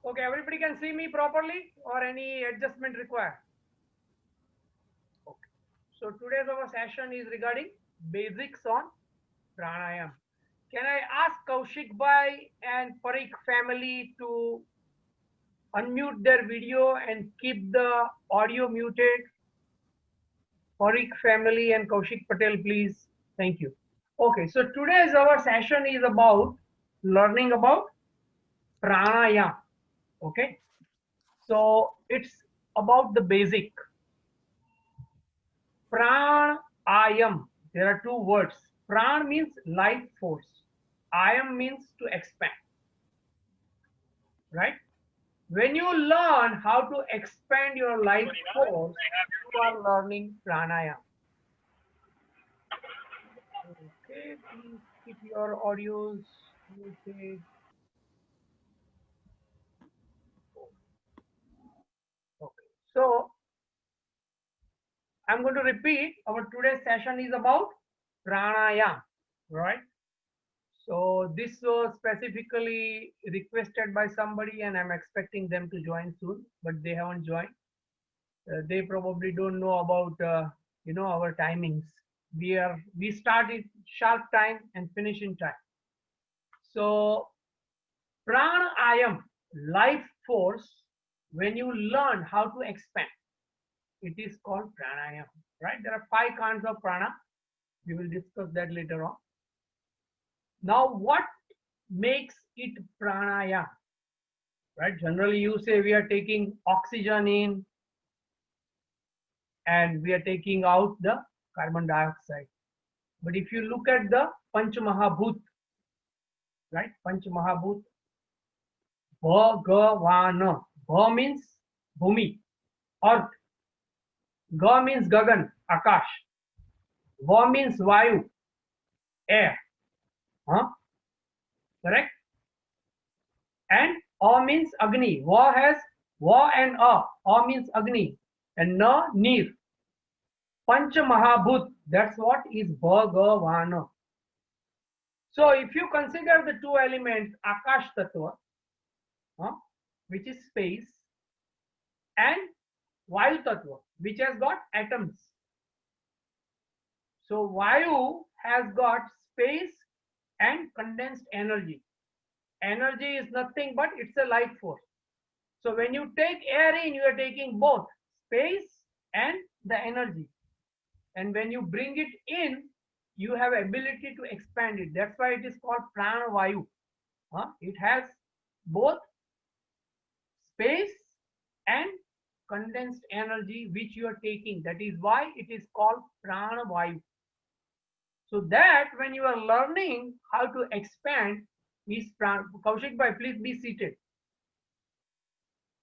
Okay, everybody can see me properly or any adjustment required? Okay. So today's our session is regarding basics on pranayam. Can I ask Kaushik Bhai and Parikh family to unmute their video and keep the audio muted? Parikh family and Kaushik Patel, please. Thank you. Okay, so today's our session is about learning about pranayam. Okay, so it's about the basic pranayam. There are two words. Pran means life force. Ayam means to expand. Right? When you learn how to expand your life force, you are learning pranayam. Okay, please keep your audios muted. Okay, so I'm going to repeat. Our today's session is about pranayam, right? So this was specifically requested by somebody, and I'm expecting them to join soon, but they haven't joined. They probably don't know about our timings. We start at sharp time and finish in time. So pranayam, life force, when you learn how to expand, it is called pranayam, right? There are 5 kinds of prana. We will discuss that later on. Now, what makes it pranayam? Right? Generally, you say we are taking oxygen in and we are taking out the carbon dioxide. But if you look at the Panch Mahabhut, right? Panch Mahabhut, Bhagavana. Bha means Bhumi, Earth. Ga means Gagan, Akash. Va means Vayu, air. Huh? Correct? And A means Agni. Va has Va and A. A means Agni. And Na, Neer. Pancha Mahabhut, that's what is Bhagavana. So if you consider the two elements, Akash Tattva, which is space, and Vayu Tattva, which has got atoms. So Vayu has got space and condensed energy. Energy is nothing but it's a life force. So when you take air in, you are taking both space and the energy. And when you bring it in, you have ability to expand it. That's why it is called prana vayu. It has both space and condensed energy which you are taking. That is why it is called prana vayu. So that when you are learning how to expand is prana. Kaushik bhai, please be seated.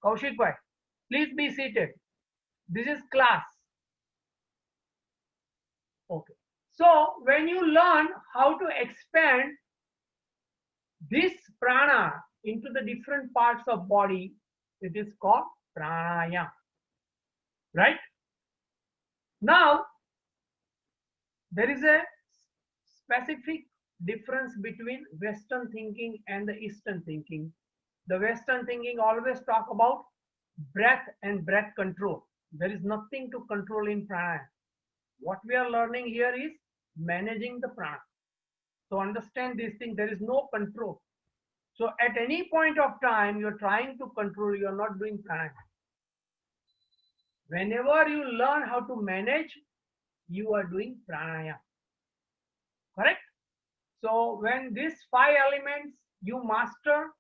Kaushik bhai, please be seated. This is class. Okay. So when you learn how to expand this prana into the different parts of body, it is called pranayama. Right? Now, there is a specific difference between Western thinking and the Eastern thinking. The Western thinking always talk about breath and breath control. There is nothing to control in pranayama. What we are learning here is managing the prana. So understand this thing, there is no control. So at any point of time, you're trying to control, you're not doing pranayama. Whenever you learn how to manage, you are doing pranayama. Correct? So when these 5 elements you master,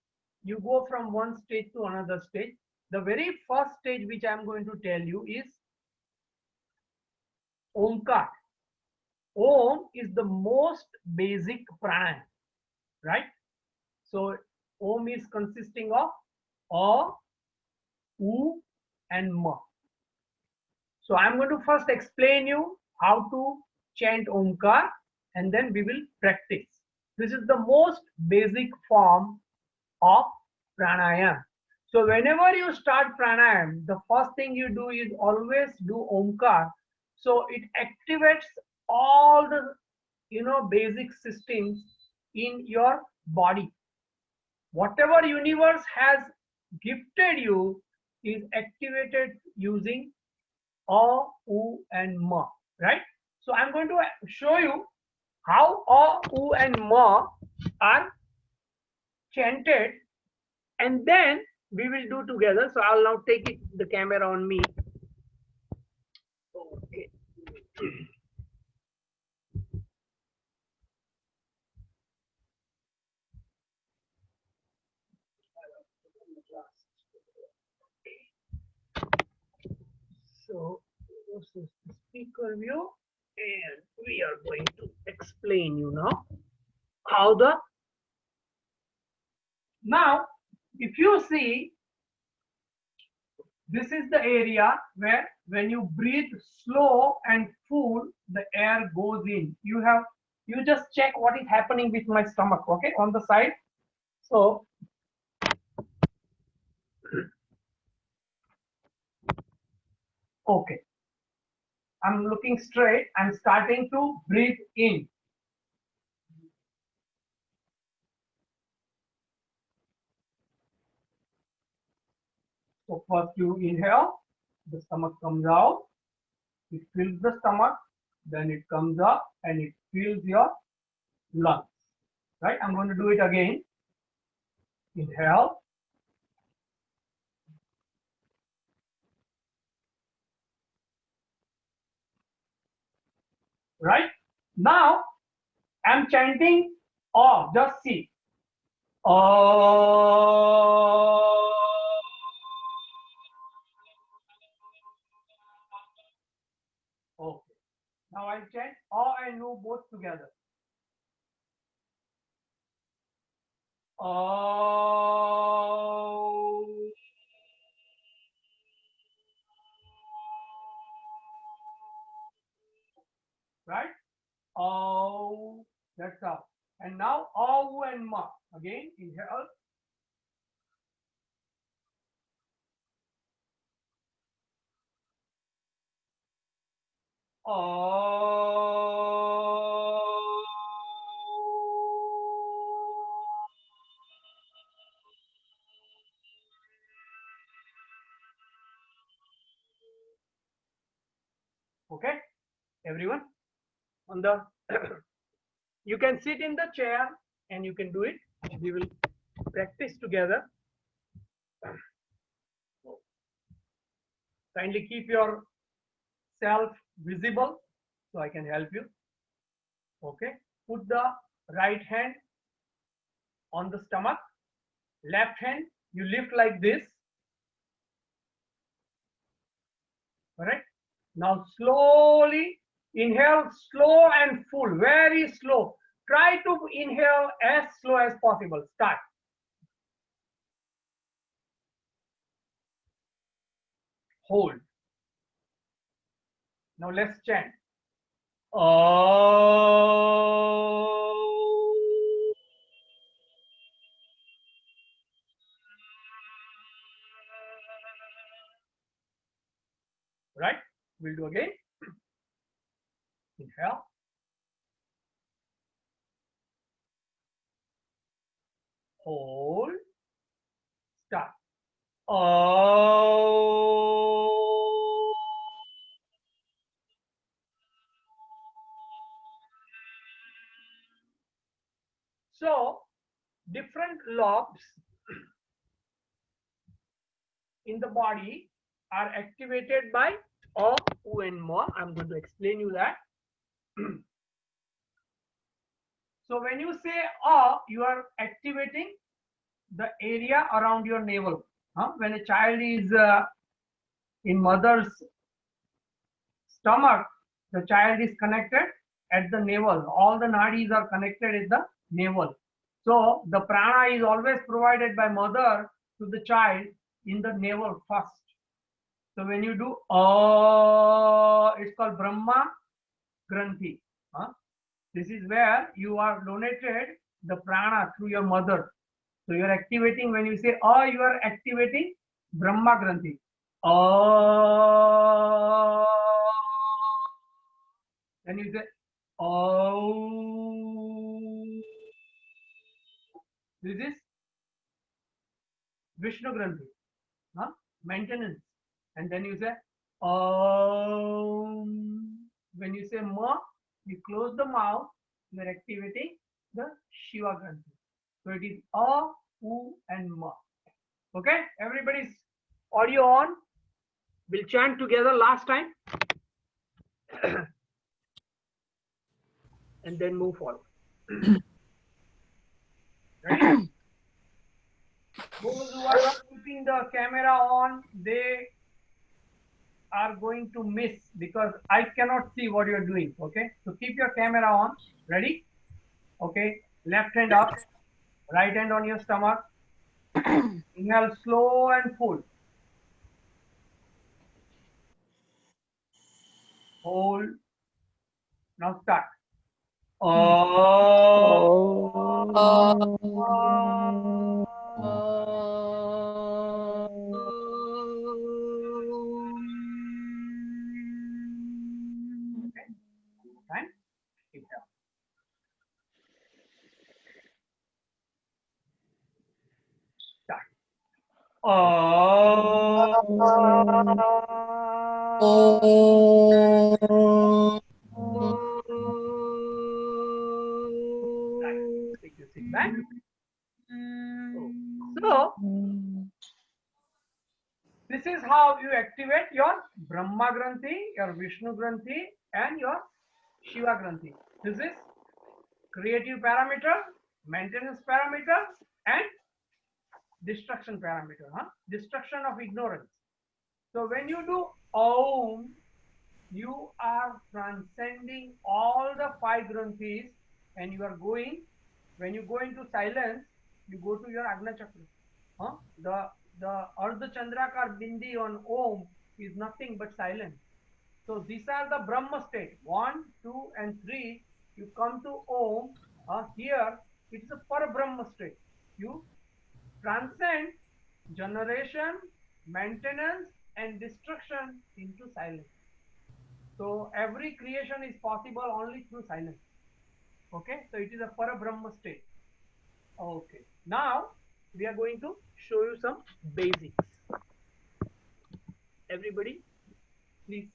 you go from one stage to another stage. The very first stage which I'm going to tell you is Omkar. Om is the most basic pranayama, right? So Om is consisting of A, U and Ma. So I'm going to first explain you how to chant Omkar and then we will practice. This is the most basic form of pranayama. So whenever you start pranayama, the first thing you do is always do Omkar. So it activates all the basic systems in your body. Whatever universe has gifted you is activated using A, U, and Ma, right? So I'm going to show you how A, U, and Ma are chanted, and then we will do together. So I'll now take the camera on me. Okay. So this is the speaker view, and we are going to explain you now how the now if you see, this is the area where when you breathe slow and full, the air goes in. You just check what is happening with my stomach, okay, on the side. So okay, I'm looking straight. I'm starting to breathe in. So first you inhale, the stomach comes out, it fills the stomach, then it comes up and it fills your lungs. Right? I'm going to do it again. Inhale. Right? Now I'm chanting Oh, just see. Oh. Okay. Now I'll chant Oh and Nu both together. Oh. Right? Oh. That's how. And now Oh and Ma. Again, inhale. Oh. Okay, everyone on the you can sit in the chair and you can do it. We will practice together. Kindly keep yourself visible so I can help you. Okay, put the right hand on the stomach, left hand you lift like this. All right, now slowly inhale, slow and full, very slow. Try to inhale as slow as possible. Start. Hold. Now let's chant. Oh. Right? We'll do again. Inhale. Hold. Start. Oh. So, different lobes in the body are activated by O, U, and Ma. I'm going to explain you that. So, when you say O, you are activating the area around your navel. When a child is in mother's stomach, the child is connected at the navel. All the nadis are connected at the navel. So the prana is always provided by mother to the child in the navel first. So when you do it's called Brahma Granthi. This is where you are donated the prana through your mother. So you are activating, when you say you are activating Brahma Granthi. Then you say oh. This is Vishnu Granthi, huh? Maintenance. And then you say Om. When you say Ma, you close the mouth, you are activating the Shiva Granthi. So it is A, U, and Ma. Okay, everybody's audio on. We'll chant together last time and then move forward. Ready? Those who are not keeping the camera on, they are going to miss because I cannot see what you're doing. Okay, so keep your camera on. Ready? Okay, left hand up, right hand on your stomach. Inhale slow and full. Hold. Now start. Okay. Time. Keep down. Start. Right. Take your seat back. So this is how you activate your Brahma Granthi, your Vishnu Granthi, and your Shiva Granthi. This is creative parameter, maintenance parameter, and destruction parameter. Destruction of ignorance. So when you do Om, you are transcending all the 5 granthis, and you are going, when you go into silence, you go to your Agna Chakra. The Ardha Chandrakar Bindi on Om is nothing but silence. So these are the Brahma state. 1, 2, and 3. You come to Om. Here it's a Parabrahma state. You transcend generation, maintenance, and destruction into silence. So every creation is possible only through silence. Okay, so it is a Parabrahma state. Okay, now we are going to show you some basics. Everybody, please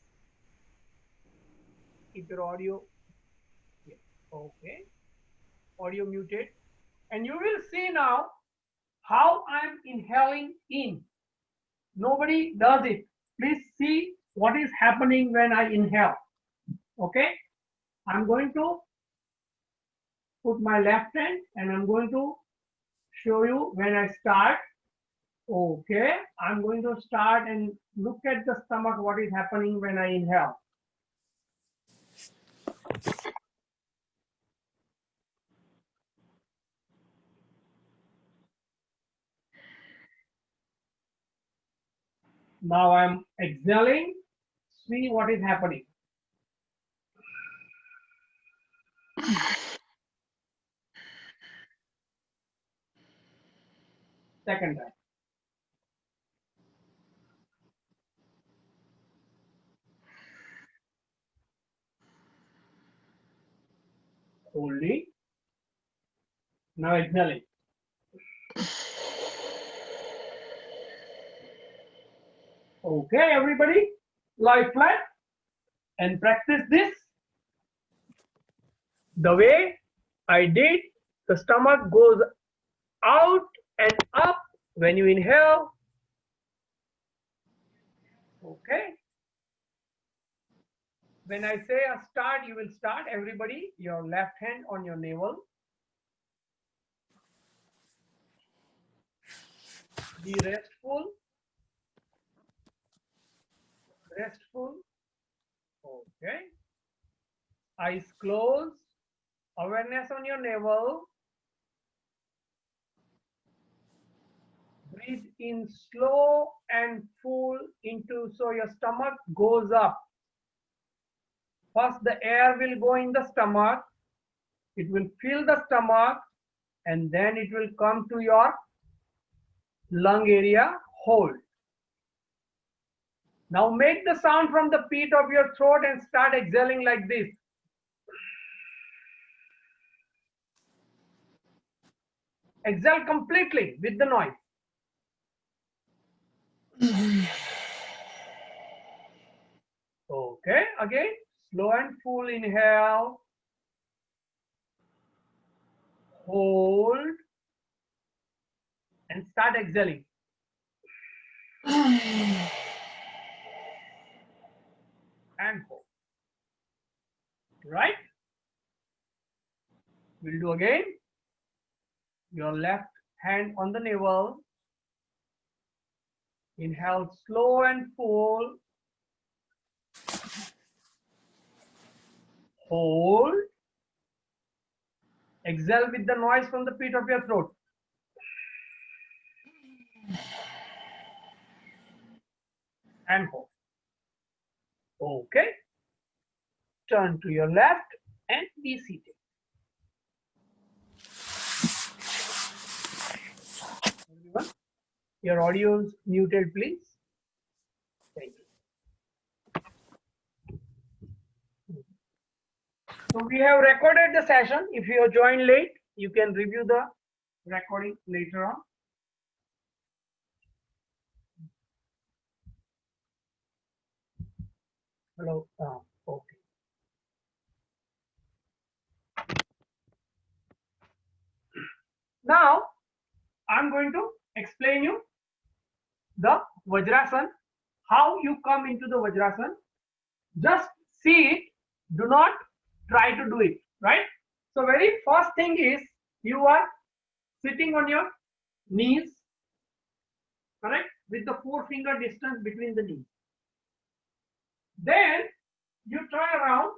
keep your audio here. Okay, audio muted, and you will see now how I'm inhaling in. Nobody does it. Please see what is happening when I inhale. Okay, I'm going to put my left hand and I'm going to show you when I start. Okay, I'm going to start and look at the stomach, what is happening when I inhale. Now I'm exhaling. See what is happening. Second time. Holding. Now exhaling. Okay, everybody, lie flat and practice this. The way I did, the stomach goes out and up when you inhale. Okay. When I say a start, you will start. Everybody, your left hand on your navel. Be restful. Restful. Okay. Eyes closed. Awareness on your navel. Breathe in slow and full into, so your stomach goes up. First, the air will go in the stomach. It will fill the stomach, and then it will come to your lung area. Hold. Now make the sound from the pit of your throat and start exhaling like this. Exhale completely with the noise. Okay, again, slow and full inhale. Hold and start exhaling. And hold. Right? We'll do again. Your left hand on the navel. Inhale slow and full. Hold. Exhale with the noise from the pit of your throat. And hold. Okay. Turn to your left and be seated. Everyone, your audio is muted, please. Thank you. So we have recorded the session. If you have joined late, you can review the recording later on. Hello. Okay. Now, I'm going to explain you the Vajrasan, how you come into the Vajrasan. Just see it, do not try to do it, right? So very first thing is you are sitting on your knees, correct? With the 4-finger distance between the knees. Then you turn around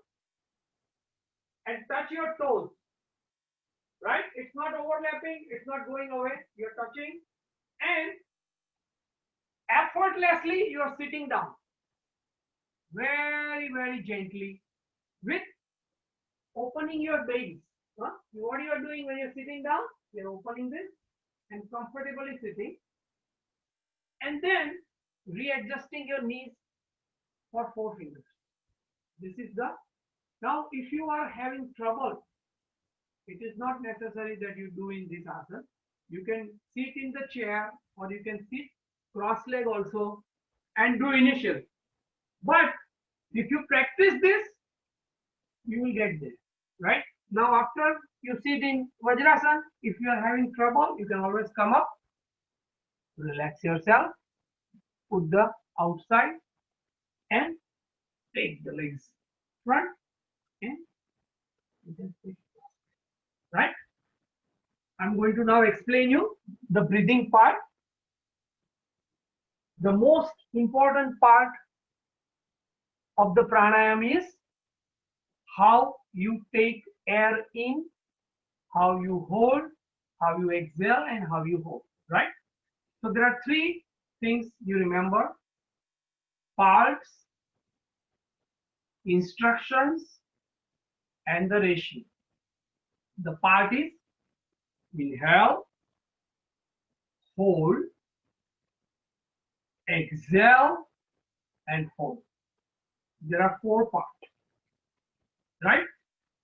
and touch your toes, right? It's not overlapping, it's not going away, you're touching, and effortlessly you are sitting down. Very, very gently with opening your bellies. What you are doing when you're sitting down, you're opening this and comfortably sitting, and then readjusting your knees for 4 fingers. This is the, now if you are having trouble, it is not necessary that you do in this asana. You can sit in the chair or you can sit cross-leg also and do initial. But if you practice this, you will get there, right? Now after you sit in Vajrasan, if you are having trouble, you can always come up, relax yourself, put the outside and take the legs front and you can sit, right? I'm going to now explain you the breathing part. The most important part of the pranayama is how you take air in, how you hold, how you exhale, and how you hold, right? So there are 3 things you remember: parts, instructions, and the ratio. The part is inhale, hold, exhale, and hold. There are 4 parts, right?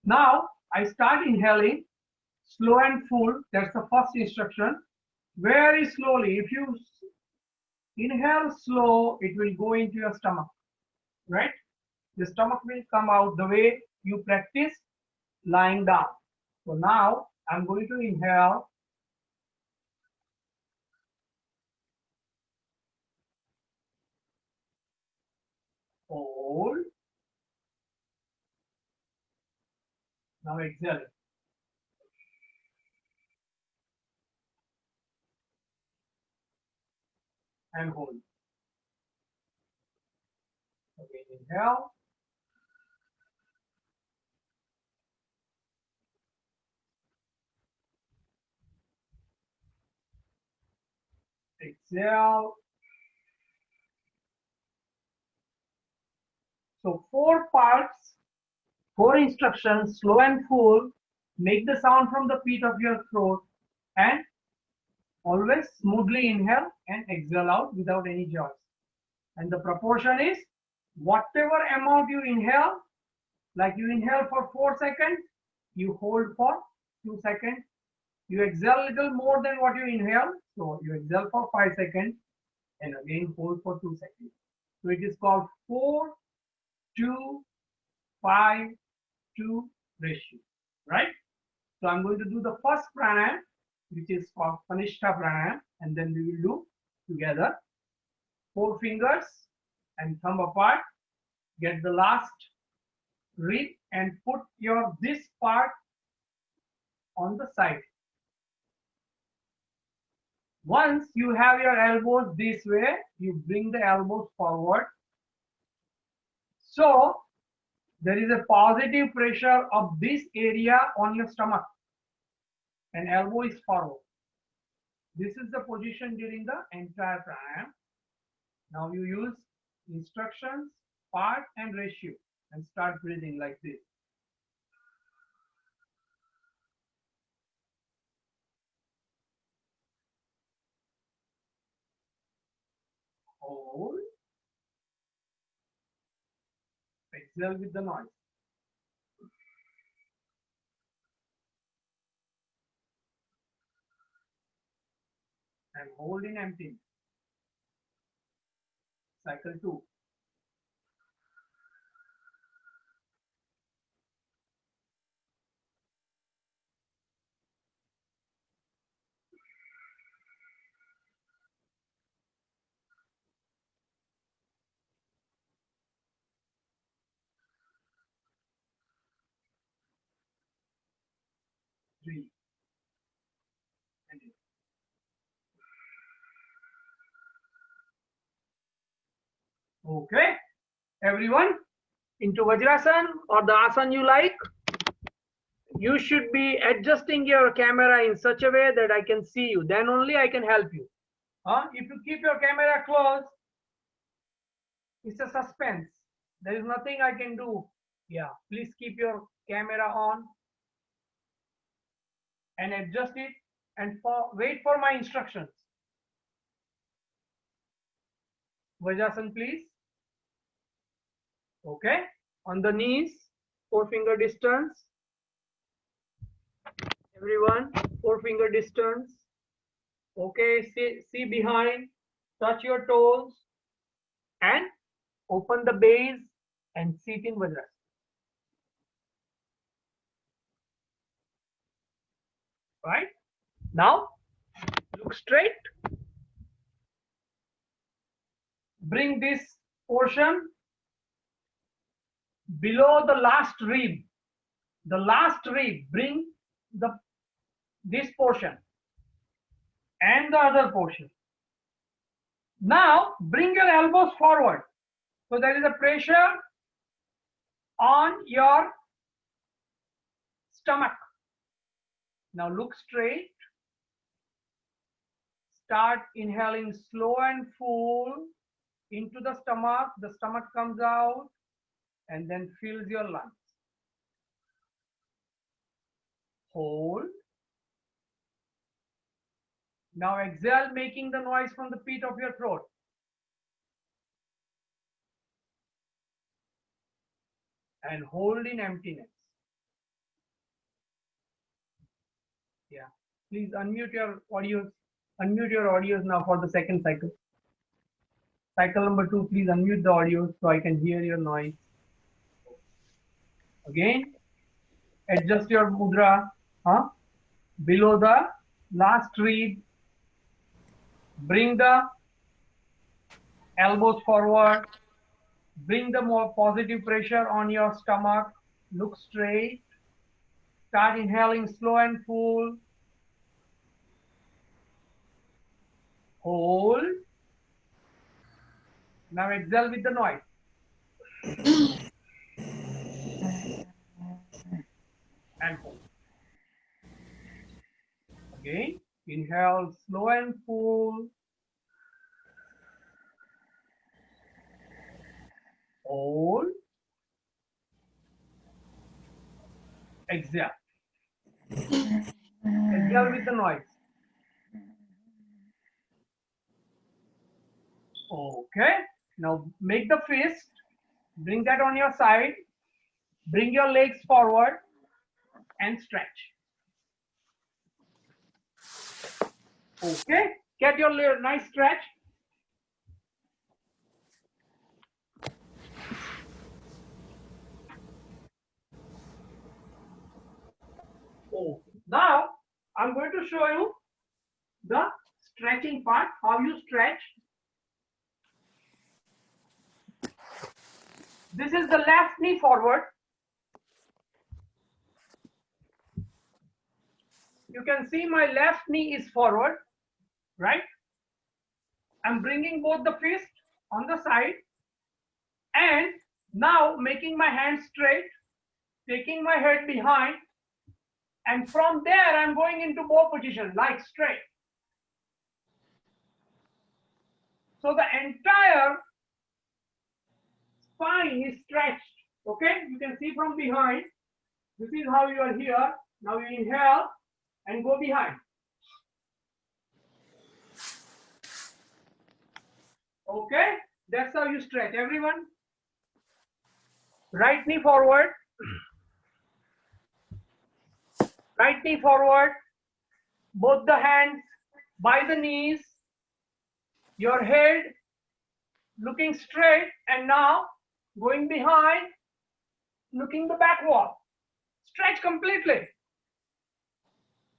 Now I start inhaling slow and full. That's the first instruction. Very slowly. If you inhale slow, it will go into your stomach, right? The stomach will come out the way you practice lying down. So now I'm going to inhale. Hold. Now exhale. And hold. Again, inhale. Exhale. So 4 parts, 4 instructions, slow and full. Make the sound from the pit of your throat and always smoothly inhale and exhale out without any jaws. And the proportion is whatever amount you inhale, like you inhale for 4 seconds, you hold for 2 seconds. You exhale a little more than what you inhale, so you exhale for 5 seconds. and again hold for 2 seconds. So it is called 4, 2, 5, 2 ratio, right? So I'm going to do the first pranayam, which is called Kanishta pranayam, and then we will do together. 4 fingers and thumb apart. Get the last rib and put your this part on the side. Once you have your elbows this way, you bring the elbows forward. So there is a positive pressure of this area on your stomach, and elbow is forward. This is the position during the entire pranayam. Now you use instructions, part and ratio, and start breathing like this. Hold. Exhale with the noise. And hold in empty. Cycle 2. Three. And okay, everyone, into Vajrasan or the asana you like, you should be adjusting your camera in such a way that I can see you. Then only I can help you. If you keep your camera closed, it's a suspense. There is nothing I can do. Yeah, please keep your camera on and adjust it and wait for my instructions. Vajrasan, please. Okay, on the knees, 4-finger distance. Everyone, 4-finger distance. Okay, see behind, touch your toes and open the base and sit in Vajrasan. Right? Now, look straight. Bring this portion below the last rib. The last rib, bring this portion and the other portion. Now, bring your elbows forward. So there is a pressure on your stomach. Now look straight. Start inhaling slow and full into the stomach. The stomach comes out and then fills your lungs. Hold. Now exhale, making the noise from the pit of your throat. And hold in emptiness. Yeah. Please unmute your audios. Unmute your audios now for the second cycle. Cycle number 2, please unmute the audio so I can hear your noise. Again, adjust your mudra below the last rib. Bring the elbows forward. Bring the more positive pressure on your stomach. Look straight. Start inhaling slow and full. Hold. Now exhale with the noise. And hold. Again, inhale slow and full. Hold. Exhale. Exhale with the noise. Okay. Now make the fist. Bring that on your side. Bring your legs forward and stretch. Okay. Get your nice stretch. Now I'm going to show you the stretching part, how you stretch. This is the left knee forward. You can see my left knee is forward, right? I'm bringing both the fists on the side and now making my hands straight, taking my head behind, and from there I'm going into bow position like straight. So the entire spine is stretched. Okay, you can see from behind. This is how you are here. Now you inhale and go behind. Okay, that's how you stretch. Everyone, right knee forward, right knee forward, both the hands by the knees, your head looking straight, and now going behind, looking the back wall. Stretch completely.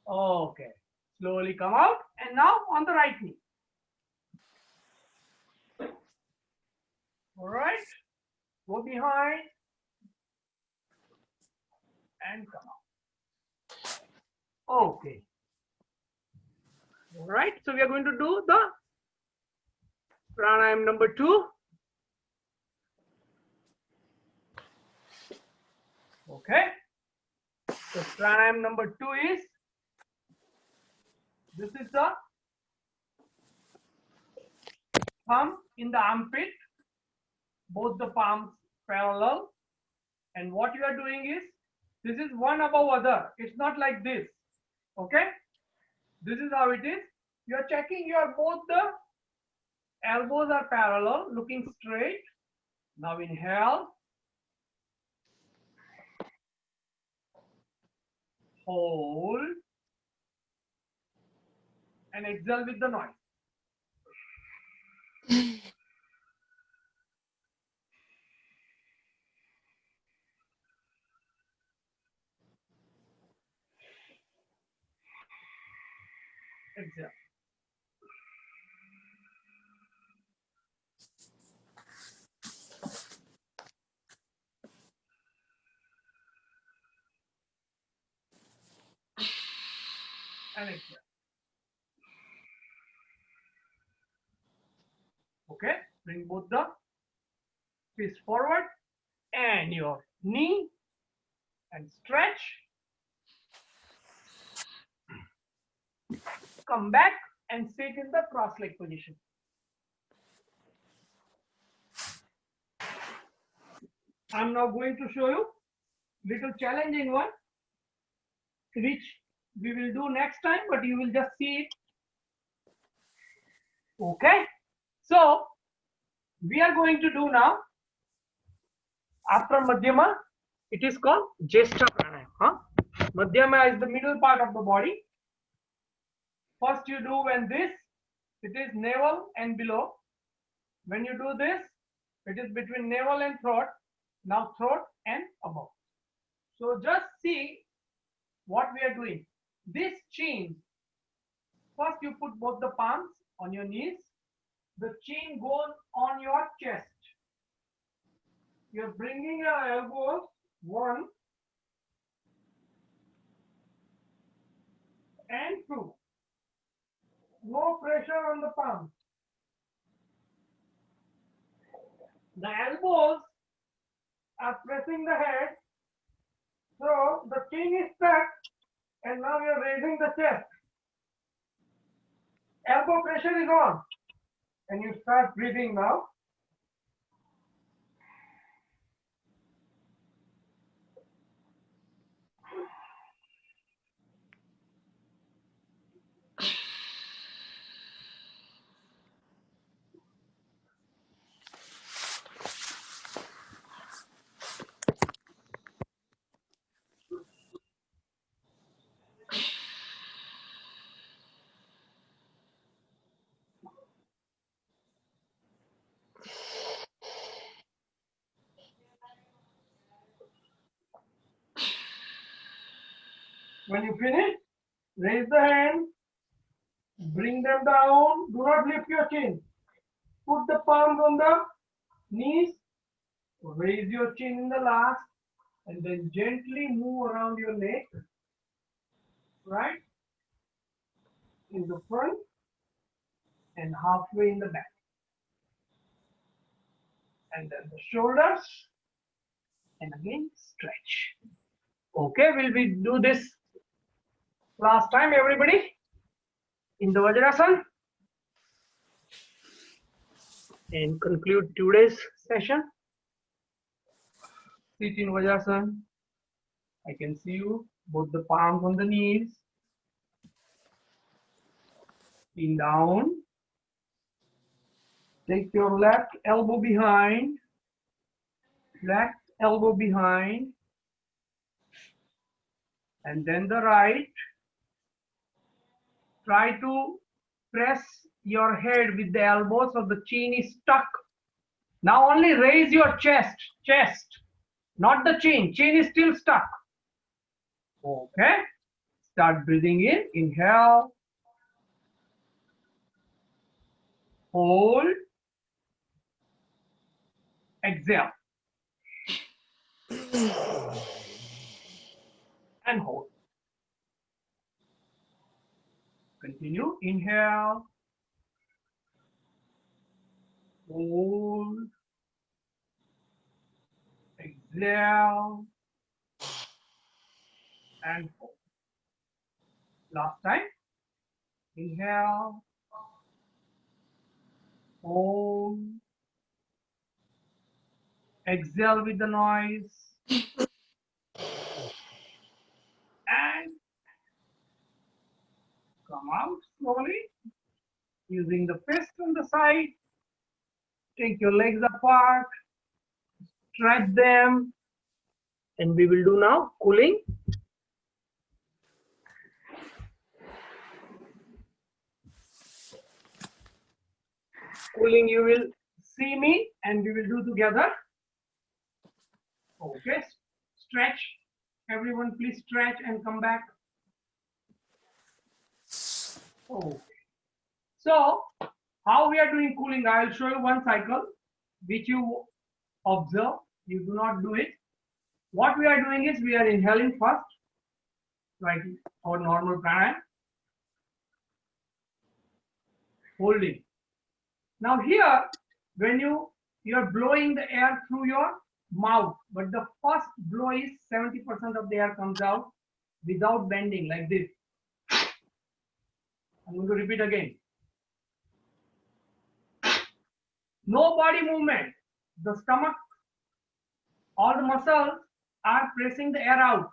Okay, slowly come out, and now on the right knee. All right, go behind and come out. Okay. All right, so we are going to do the pranayam number 2. Okay, so pranayam number 2 is, this is the thumb in the armpit, both the palms parallel, and what you are doing is, this is one above other. It's not like this. Okay, this is how it is. You are checking your both the elbows are parallel, looking straight. Now inhale, hold, and exhale with the noise. Exhale. And exhale. Okay, bring both the fists forward and your knee and stretch. Come back and sit in the cross leg position. I'm now going to show you little challenging one, which we will do next time, but you will just see it. Okay, so we are going to do now, after Madhyama, it is called Jeshta Pranayama. Huh? Madhyama is the middle part of the body. First you do when this, it is navel and below. When you do this, it is between navel and throat. Now throat and above. So just see what we are doing. This chin, first you put both the palms on your knees. The chin goes on your chest. You're bringing your elbows, 1 and 2. No pressure on the palms. The elbows are pressing the head. So the chin is stuck, and now you're raising the chest. Elbow pressure is on. And you start breathing now. When you finish, Raise the hand. Bring them down. Do not lift your chin. Put the palms on the knees. Raise your chin in the last. And then gently move around your neck. Right? In the front. And halfway in the back. And then the shoulders. And again, stretch. Okay, will we do this last time, everybody? In the Vajrasana? And conclude today's session. Sit in Vajrasana. I can see you. Both the palms on the knees. Lean down. Take your left elbow behind. Left elbow behind. And then the right. Try to press your head with the elbow so the chin is stuck. Now only raise your chest, not the chin. Chin is still stuck. Okay. Start breathing in. Inhale. Hold. Exhale. And hold. Continue. Inhale. Hold. Exhale. And hold. Last time. Inhale. Hold. Exhale with the noise. And come out slowly. Using the fist on the side. Take your legs apart. Stretch them. And we will do now cooling. Cooling, you will see me and we will do together. Okay, stretch. Everyone please stretch and come back. Okay. So, how we are doing cooling, I will show you one cycle which you observe. You do not do it. What we are doing is we are inhaling first, like our normal pranayama. Holding. Now here, when you are blowing the air through your mouth, but the first blow is 70% of the air comes out without bending like this. I'm going to repeat again. No body movement. The stomach, all the muscles are pressing the air out.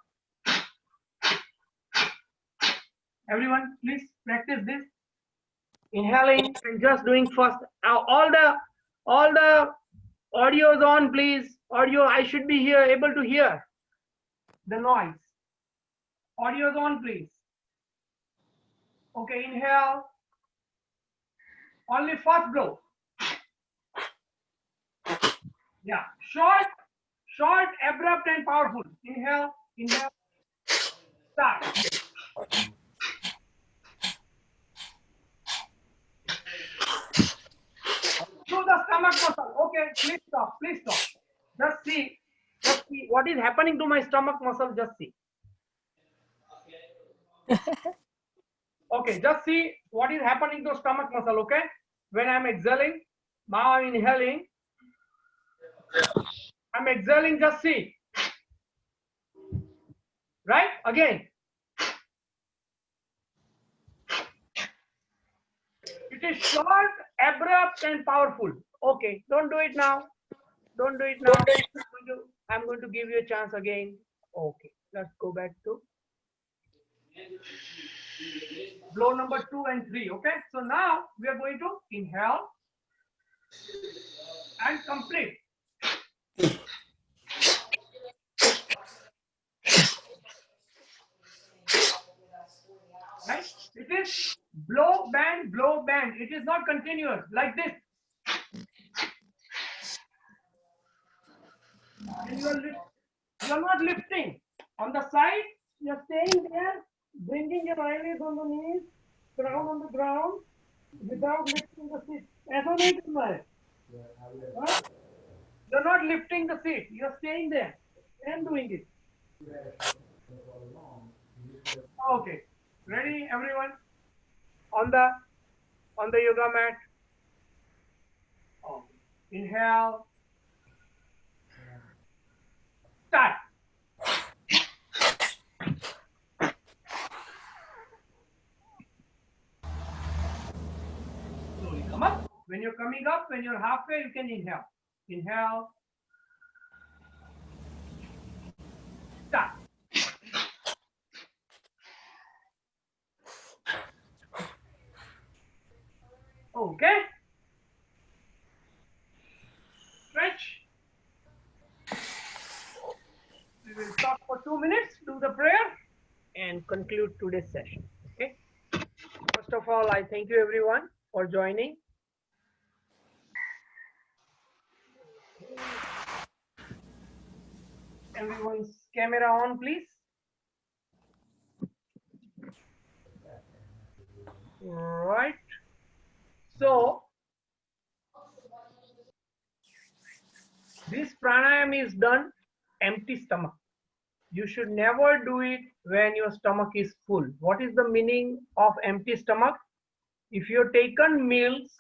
Everyone, please practice this. Inhaling and just doing first. All the audio is on, please. Audio, I should be here, able to hear the noise. Audio is on, please. Okay, inhale. Only first blow. Yeah, short, abrupt and powerful. Inhale, inhale. Start. Through the stomach muscle. Okay, please stop, please stop. Just see what is happening to my stomach muscle. Just see. Okay, just see what is happening to stomach muscle. Okay, when I'm exhaling, now I'm inhaling. I'm exhaling. Just see. Right? Again. It is short, abrupt, and powerful. Okay, don't do it now. Don't do it now. I'm going to give you a chance again. Okay, let's go back to blow number 2 and 3. Okay, so now we are going to inhale and complete. Right? It is blow, band, blow, band. It is not continuous like this. And you are not lifting. On the side, you are staying there. bringing your eyelids on the knees, crown on the ground, without lifting the seat. ऐसा नहीं करना है. Huh? You're not lifting the seat. You're staying there and doing it. Okay. Ready, everyone? On the yoga mat. Oh. Inhale. Start. Slowly come up. When you're coming up, when you're halfway, you can inhale. Inhale. Start. Okay. Stretch. We will talk for 2 minutes, do the prayer, and conclude today's session. Okay. First of all, I thank you everyone for joining. Everyone's camera on, please. Right. So this pranayam is done empty stomach. You should never do it when your stomach is full. What is the meaning of empty stomach? If you've taken meals,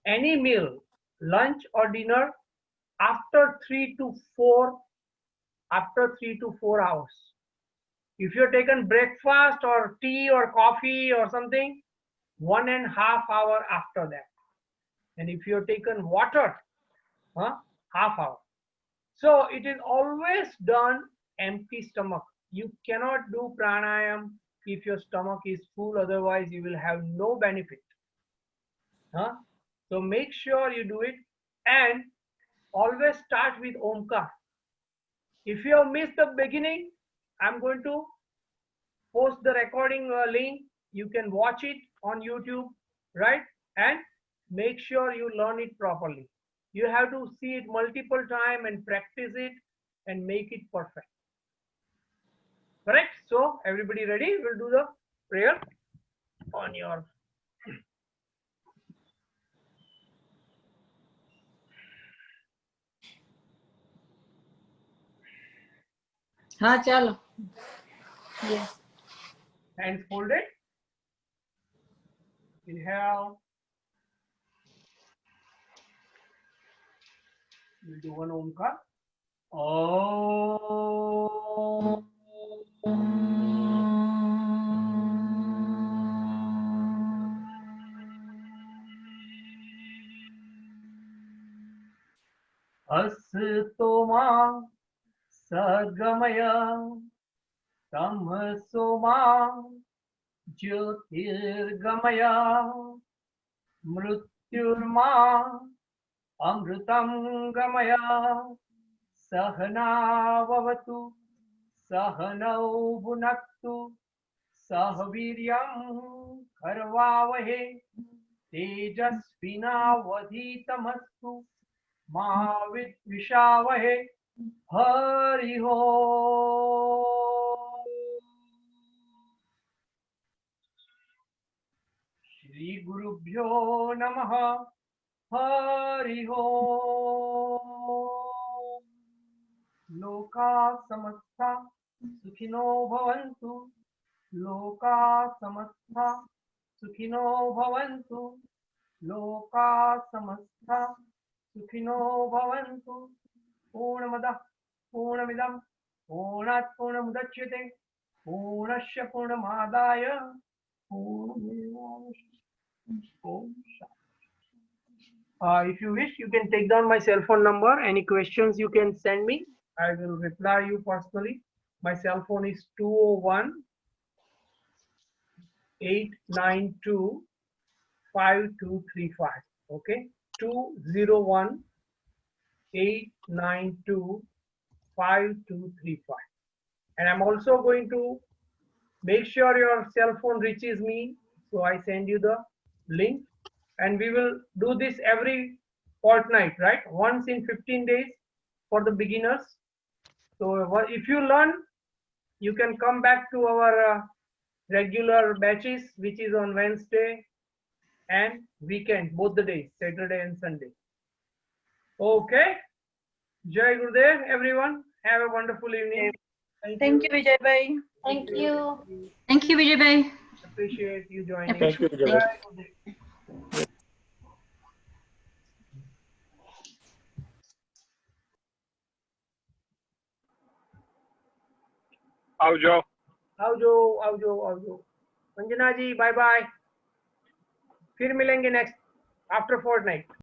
any meal, lunch or dinner, after 3 to 4 hours. If you've taken breakfast or tea or coffee or something, 1.5 hours after that. And if you've taken water, half hour. So it is always done empty stomach. You cannot do pranayam if your stomach is full, otherwise you will have no benefit. So make sure you do it, and always start with Omkar. If you have missed the beginning, I'm going to post the recording link. You can watch it on YouTube, right? And make sure you learn it properly. You have to see it multiple times and practice it and make it perfect. Correct? So everybody ready? We'll do the prayer on your. हाँ चलो. Yes. Hands folded. Inhale. We'll do one Omkar. Om. Asto ma sagamaya tamso ma ज्योतिर्गमय मृत्युर्मा अमृतं गमय सहनाववतु सहनौ भुनक्तु सह वीर्यं करवावहे तेजस्विनावधीतमस्तु मा विद्विषावहे हरि ओम् श्री गुरुभ्यो नमः हरि ओम् लोका समस्ता सुखिनो भवन्तु लोका समस्ता सुखिनो भवन्तु लोका समस्ता सुखिनो भवन्तु पूर्णमदः पूर्णमिदं पूर्णात् पूर्णमुदच्यते पूर्णस्य पूर्णमादाय if you wish, you can take down my cell phone number. Any questions you can send me. I will reply you personally. My cell phone is 201-892-5235. Okay, 201-892-5235. And I'm also going to make sure your cell phone reaches me. So I send you the link, and we will do this every fortnight, right? Once in 15 days for the beginners. So if you learn You can come back to our regular batches, which is on Wednesday and weekend, both the days, Saturday and Sunday. Okay. Jai Gurudev, everyone. Have a wonderful evening. Thank you, Vijay bhai. Thank you. Thank you, Vijay bhai. Appreciate you joining. Thank you, Vijay. Jai Gurudev. આવજો. आवजो आवजो आवजो अंजना जी bye bye फिर मिलेंगे next after Fortnite